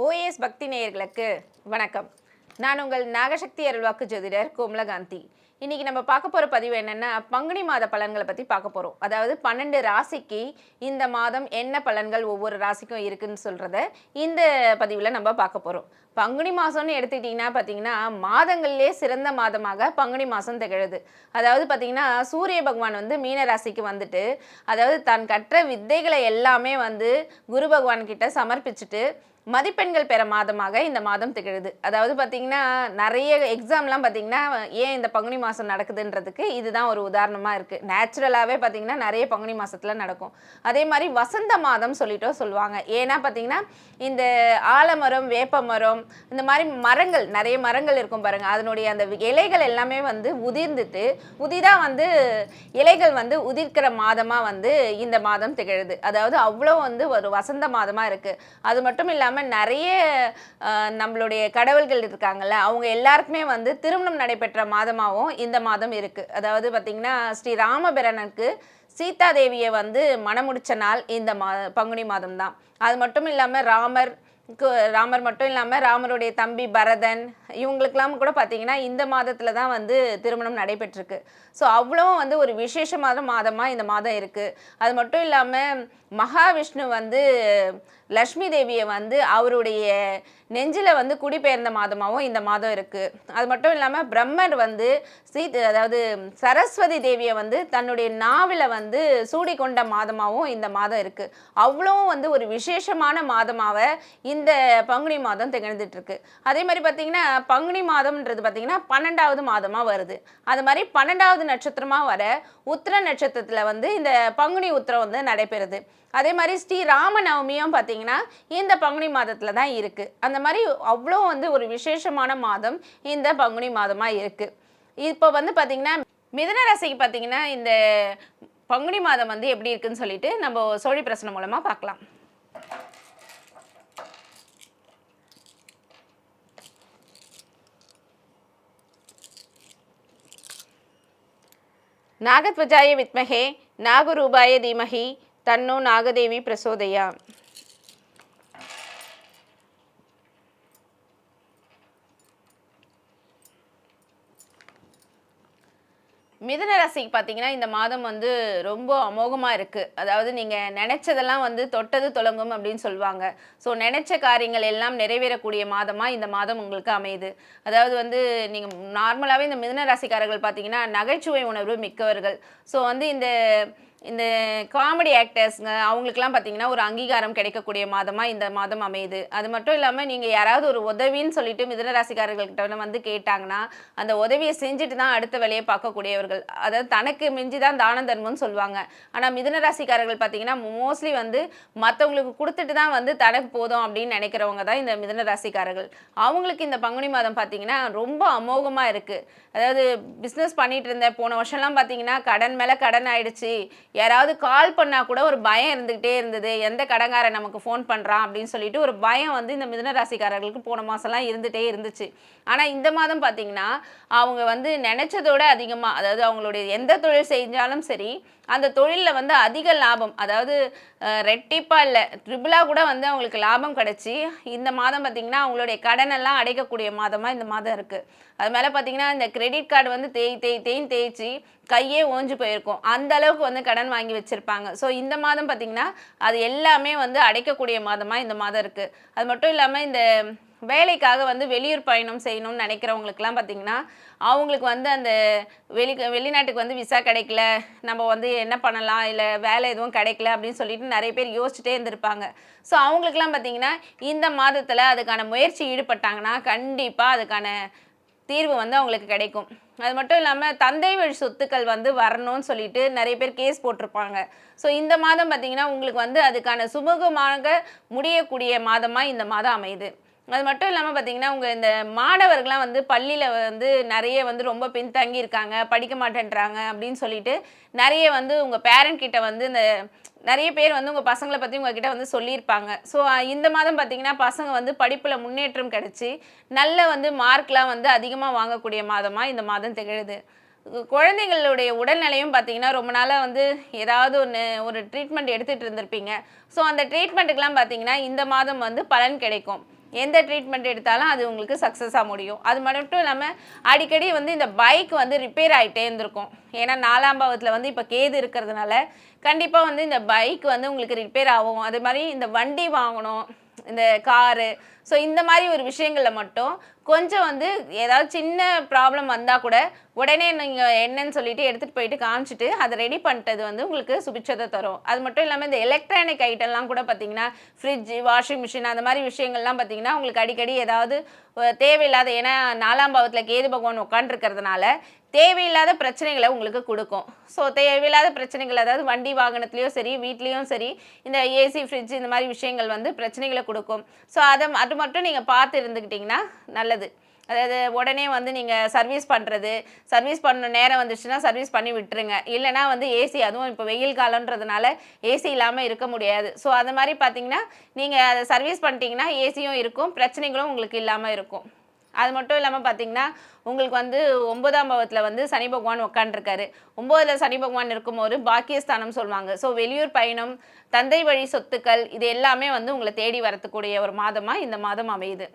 OAS பக்தி நேயர்களுக்கு வணக்கம். நான் உங்கள் நாகசக்தி அருள்வாக்கு ஜோதிடர் கோமலகாந்தி. இன்னைக்கு நம்ம பார்க்க போகிற பதிவு என்னென்னா, பங்குனி மாத பலன்களை பற்றி பார்க்க போகிறோம். அதாவது 12 ராசிக்கு இந்த மாதம் என்ன பலன்கள் ஒவ்வொரு ராசிக்கும் இருக்குன்னு சொல்கிறத இந்த பதிவில் நம்ம பார்க்க போகிறோம். பங்குனி மாதம்னு எடுத்துக்கிட்டிங்கன்னா பார்த்தீங்கன்னா, மாதங்கள்லேயே சிறந்த மாதமாக பங்குனி மாதம் திகழுது. அதாவது பார்த்தீங்கன்னா, சூரிய பகவான் வந்து மீன ராசிக்கு வந்துட்டு, அதாவது தான் கற்ற வித்தைகளை எல்லாமே வந்து குரு பகவான் கிட்ட சமர்ப்பிச்சுட்டு மதிப்பெண்கள் பெற மாதமாக இந்த மாதம் திகழுது. அதாவது பார்த்தீங்கன்னா, நிறைய எக்ஸாம்லாம் பார்த்தீங்கன்னா, ஏன் இந்த பங்குனி மாதம் நடக்குதுன்றதுக்கு இதுதான் ஒரு உதாரணமாக இருக்குது. நேச்சுரலாகவே பார்த்தீங்கன்னா நிறைய பங்குனி மாதத்தில் நடக்கும். அதே மாதிரி வசந்த மாதம் சொல்லிட்டோம் சொல்லுவாங்க. ஏன்னா பார்த்தீங்கன்னா, இந்த ஆலமரம், வேப்ப மரம், இந்த மாதிரி மரங்கள் நிறைய மரங்கள் இருக்கும் பாருங்கள், அதனுடைய அந்த இலைகள் எல்லாமே வந்து உதிர்ந்துட்டு புதிதாக வந்து இலைகள் வந்து உதிர்க்கிற மாதமாக வந்து இந்த மாதம் திகழுது. அதாவது அவ்வளோ வந்து ஒரு வசந்த மாதமாக இருக்குது. அது மட்டும் இல்லாமல் நிறைய நம்மளுடைய கடவுள்கள் இருக்காங்கல்ல, அவங்க எல்லாருக்குமே வந்து திருமணம் நடைபெற்ற மாதமாகவும் இந்த மாதம் இருக்குது. அதாவது பார்த்திங்கன்னா, ஸ்ரீ ராமபிரானுக்கு சீதா தேவியை வந்து மணமுடிச்ச நாள் இந்த பங்குனி மாதம் தான். அது மட்டும் இல்லாமல் ராமர் மட்டும் இல்லாமல் ராமருடைய தம்பி பரதன் இவங்களுக்கெல்லாம் கூட பார்த்தீங்கன்னா இந்த மாதத்தில் தான் வந்து திருமணம் நடைபெற்றிருக்கு. ஸோ அவ்வளவும் வந்து ஒரு விசேஷமான மாதமாக இந்த மாதம் இருக்குது. அது மட்டும் இல்லாமல் மகாவிஷ்ணு வந்து லக்ஷ்மி தேவியை வந்து அவருடைய நெஞ்சில் வந்து குடிபெயர்ந்த மாதமாகவும் இந்த மாதம் இருக்குது. அது மட்டும் இல்லாமல் பிரம்மர் வந்து அதாவது சரஸ்வதி தேவியை வந்து தன்னுடைய நாவில் வந்து சூடிக்கொண்ட மாதமாகவும் இந்த மாதம் இருக்குது. அவ்வளவும் வந்து ஒரு விசேஷமான மாதமாக இந்த பங்குனி மாதம் திகழ்ந்துட்டு இருக்கு. அதே மாதிரி பார்த்தீங்கன்னா, பங்குனி மாதம்ன்றது பார்த்தீங்கன்னா 12வது மாதமாக வருது. அது மாதிரி 12வது நட்சத்திரமாக வர உத்திர நட்சத்திரத்தில் வந்து இந்த பங்குனி உத்திரம் வந்து நடைபெறுது. அதே மாதிரி ஸ்ரீ ராமநவமியும் பார்த்தீங்கன்னா இந்த பங்குனி மாதத்தில் தான் இருக்குது. அந்த மாதிரி அவ்வளோ வந்து ஒரு விசேஷமான மாதம் இந்த பங்குனி மாதமாக இருக்குது. இப்போ வந்து பார்த்தீங்கன்னா மிதுன ராசிக்கு பார்த்தீங்கன்னா இந்த பங்குனி மாதம் வந்து எப்படி இருக்குன்னு சொல்லிட்டு நம்ம சோழி பிரசனம் மூலமாக பார்க்கலாம். நாகத்வஜாய வித்மஹே நாகரூபாய தீமஹி தன்னோ நாகதேவி பிரசோதயா. மிதுன ராசிக்கு பார்த்தீங்கன்னா இந்த மாதம் வந்து ரொம்ப அமோகமாக இருக்குது. அதாவது நீங்கள் நினச்சதெல்லாம் வந்து தொட்டது தொடங்கும் அப்படின்னு சொல்லுவாங்க. ஸோ நினச்ச காரியங்கள் எல்லாம் நிறைவேறக்கூடிய மாதமாக இந்த மாதம் உங்களுக்கு அமையுது. அதாவது வந்து நீங்கள் நார்மலாகவே இந்த மிதுன ராசிக்காரர்கள் பார்த்தீங்கன்னா நகைச்சுவை உணர்வு மிக்கவர்கள். ஸோ வந்து இந்த இந்த காமெடி ஆக்டர்ஸ்ங்க அவங்களுக்குலாம் பார்த்தீங்கன்னா ஒரு அங்கீகாரம் கிடைக்கக்கூடிய மாதமாக இந்த மாதம் அமையுது. அது மட்டும் இல்லாமல் நீங்கள் யாராவது ஒரு உதவின்னு சொல்லிட்டு மிதுன ராசிக்காரர்கள்கிட்ட வந்து கேட்டாங்கன்னா அந்த உதவியை செஞ்சுட்டு தான் அடுத்த வேலையை பார்க்கக்கூடியவர்கள். அதாவது தனக்கு மிஞ்சி தான் தான தர்மம்னு சொல்லுவாங்க. ஆனால் மிதுன ராசிக்காரர்கள் பார்த்தீங்கன்னா மோஸ்ட்லி வந்து மற்றவங்களுக்கு கொடுத்துட்டு தான் வந்து தனக்கு போதும் அப்படின்னு நினைக்கிறவங்க தான் இந்த மிதுன ராசிக்காரர்கள். அவங்களுக்கு இந்த பங்குனி மாதம் பார்த்தீங்கன்னா ரொம்ப அமோகமாக இருக்குது. அதாவது பிஸ்னஸ் பண்ணிட்டு இருந்தேன், போன வருஷம்லாம் பார்த்தீங்கன்னா கடன் மேலே கடன் ஆயிடுச்சு, யாராவது கால் பண்ணால் கூட ஒரு பயம் இருந்துக்கிட்டே இருந்தது, எந்த கடங்காரன் நமக்கு ஃபோன் பண்ணுறான் அப்படின்னு சொல்லிட்டு ஒரு பயம் வந்து இந்த மிதுன ராசிக்காரர்களுக்கு போன மாதம்லாம் இருந்துகிட்டே இருந்துச்சு. ஆனால் இந்த மாதம் பார்த்தீங்கன்னா அவங்க வந்து நினச்சதோட அதிகமாக, அதாவது அவங்களுடைய எந்த தொழில் செஞ்சாலும் சரி அந்த தொழிலில் வந்து அதிக லாபம், அதாவது ரெட்டிப்பாக இல்லை ட்ரிபிளாக கூட வந்து அவங்களுக்கு லாபம் கிடச்சி இந்த மாதம் பார்த்திங்கன்னா அவங்களுடைய கடனெல்லாம் அடைக்கக்கூடிய மாதமாக இந்த மாதம் இருக்குது. அது மேலே பார்த்திங்கன்னா இந்த கிரெடிட் கார்டு வந்து தேய்ச்சி கையே ஓஞ்சு போயிருக்கும், அந்த அளவுக்கு வந்து கடன் வாங்கி வச்சுருப்பாங்க. ஸோ இந்த மாதம் பார்த்திங்கன்னா அது எல்லாமே வந்து அடைக்கக்கூடிய மாதமாக இந்த மாதம் இருக்குது. அது மட்டும் இல்லாமல் இந்த வேலைக்காக வந்து வெளியூர் பயணம் செய்யணும்னு நினைக்கிறவங்களுக்குலாம் பார்த்திங்கன்னா அவங்களுக்கு வந்து அந்த வெளிநாட்டுக்கு வந்து விசா கிடைக்கல, நம்ம வந்து என்ன பண்ணலாம், இல்லை வேலை எதுவும் கிடைக்கல அப்படின்னு சொல்லிட்டு நிறைய பேர் யோசிச்சுட்டே இருந்திருப்பாங்க. ஸோ அவங்களுக்குலாம் பார்த்திங்கன்னா இந்த மாதத்தில் அதுக்கான முயற்சி ஈடுபட்டாங்கன்னா கண்டிப்பாக அதுக்கான தீர்வு வந்து அவங்களுக்கு கிடைக்கும். அது மட்டும் இல்லாமல் தந்தை வழி சொத்துக்கள் வந்து வரணும்னு சொல்லிட்டு நிறைய பேர் கேஸ் போட்டிருப்பாங்க. ஸோ இந்த மாதம் பார்த்திங்கன்னா உங்களுக்கு வந்து அதுக்கான சுமூகமாக முடியக்கூடிய மாதமாக இந்த மாதம் அமையுது. அது மட்டும் இல்லாமல் பார்த்தீங்கன்னா உங்கள் இந்த மாணவர்கள்லாம் வந்து பள்ளியில் வந்து நிறைய வந்து ரொம்ப பின்தங்கி இருக்காங்க, படிக்க மாட்டேன்றாங்க அப்படின்னு சொல்லிட்டு நிறைய வந்து உங்கள் பேரண்ட் கிட்ட வந்து இந்த நிறைய பேர் வந்து உங்கள் பசங்களை பற்றி உங்ககிட்ட வந்து சொல்லியிருப்பாங்க. ஸோ இந்த மாதம் பார்த்திங்கன்னா பசங்க வந்து படிப்பில் முன்னேற்றம் கிடச்சி நல்ல வந்து மார்க்லாம் வந்து அதிகமாக வாங்கக்கூடிய மாதமாக இந்த மாதம் திகழுது. குழந்தைங்களுடைய உடல்நிலையும் பார்த்தீங்கன்னா ரொம்ப நாளாக வந்து ஏதாவது ஒரு ட்ரீட்மெண்ட் எடுத்துகிட்டு இருந்திருப்பீங்க. ஸோ அந்த ட்ரீட்மெண்ட்டுக்கெலாம் பார்த்தீங்கன்னா இந்த மாதம் வந்து பலன் கிடைக்கும். எந்த ட்ரீட்மெண்ட் எடுத்தாலும் அது உங்களுக்கு சக்ஸஸாக முடியும். அது மட்டும் இல்லாமல் அடிக்கடி வந்து இந்த பைக் வந்து ரிப்பேர் ஆகிட்டே இருந்திருக்கும். ஏன்னா 4ஆம் பாவத்தில் வந்து இப்போ கேது இருக்கிறதுனால கண்டிப்பாக வந்து இந்த பைக் வந்து உங்களுக்கு ரிப்பேர் ஆகும். அது மாதிரி இந்த வண்டி வாங்கணும், இந்த காரு, ஸோ இந்த மாதிரி ஒரு விஷயங்களில் மட்டும் கொஞ்சம் வந்து ஏதாவது சின்ன ப்ராப்ளம் வந்தால் கூட உடனே நீங்கள் என்னன்னு சொல்லிட்டு எடுத்துகிட்டு போயிட்டு காமிச்சிட்டு அதை ரெடி பண்ணிட்டது வந்து உங்களுக்கு சுபிட்சத்தை தரும். அது மட்டும் இல்லாமல் இந்த எலக்ட்ரானிக் ஐட்டம்லாம் கூட பார்த்தீங்கன்னா ஃப்ரிட்ஜ், வாஷிங் மிஷின் அந்த மாதிரி விஷயங்கள்லாம் பார்த்தீங்கன்னா உங்களுக்கு அடிக்கடி ஏதாவது தேவையில்லாத, ஏன்னா 4ஆம் பாவத்தில் கேது பகவான் உட்காந்துருக்கிறதுனால தேவையில்லாத பிரச்சனைகளை உங்களுக்கு கொடுக்கும். ஸோ தேவையில்லாத பிரச்சனைகள், அதாவது வண்டி வாகனத்துலேயும் சரி வீட்லேயும் சரி இந்த ஏசி, ஃப்ரிட்ஜ் இந்த மாதிரி விஷயங்கள் வந்து பிரச்சனைகளை கொடுக்கும். ஸோ அது மட்டும் நீங்கள் பார்த்து இருந்துக்கிட்டிங்கன்னா நல்லது. அதாவது உடனே வந்து நீங்கள் சர்வீஸ் பண்ண நேரம் வந்துச்சுன்னா சர்வீஸ் பண்ணி விட்டுருங்க. இல்லைனா வந்து ஏசி, அதுவும் இப்போ வெயில் காலன்றதுனால ஏசி இல்லாமல் இருக்க முடியாது. ஸோ அது மாதிரி பார்த்தீங்கன்னா நீங்கள் அதை சர்வீஸ் பண்ணிட்டீங்கன்னா ஏசியும் இருக்கும், பிரச்சனைகளும் உங்களுக்கு இல்லாமல் இருக்கும். அது மட்டும் இல்லாமல் பார்த்தீங்கன்னா உங்களுக்கு வந்து 9ஆம் பாவத்தில் வந்து சனி பகவான் உட்காந்துருக்காரு. 9ல் சனி பகவான் இருக்கும்போது பாக்கியஸ்தானம் சொல்லுவாங்க. ஸோ வெளியூர் பயணம், தந்தை வழி சொத்துக்கள், இது எல்லாமே வந்து உங்களை தேடி வரக்கூடிய ஒரு மாதமாக இந்த மாதம் அமையுது.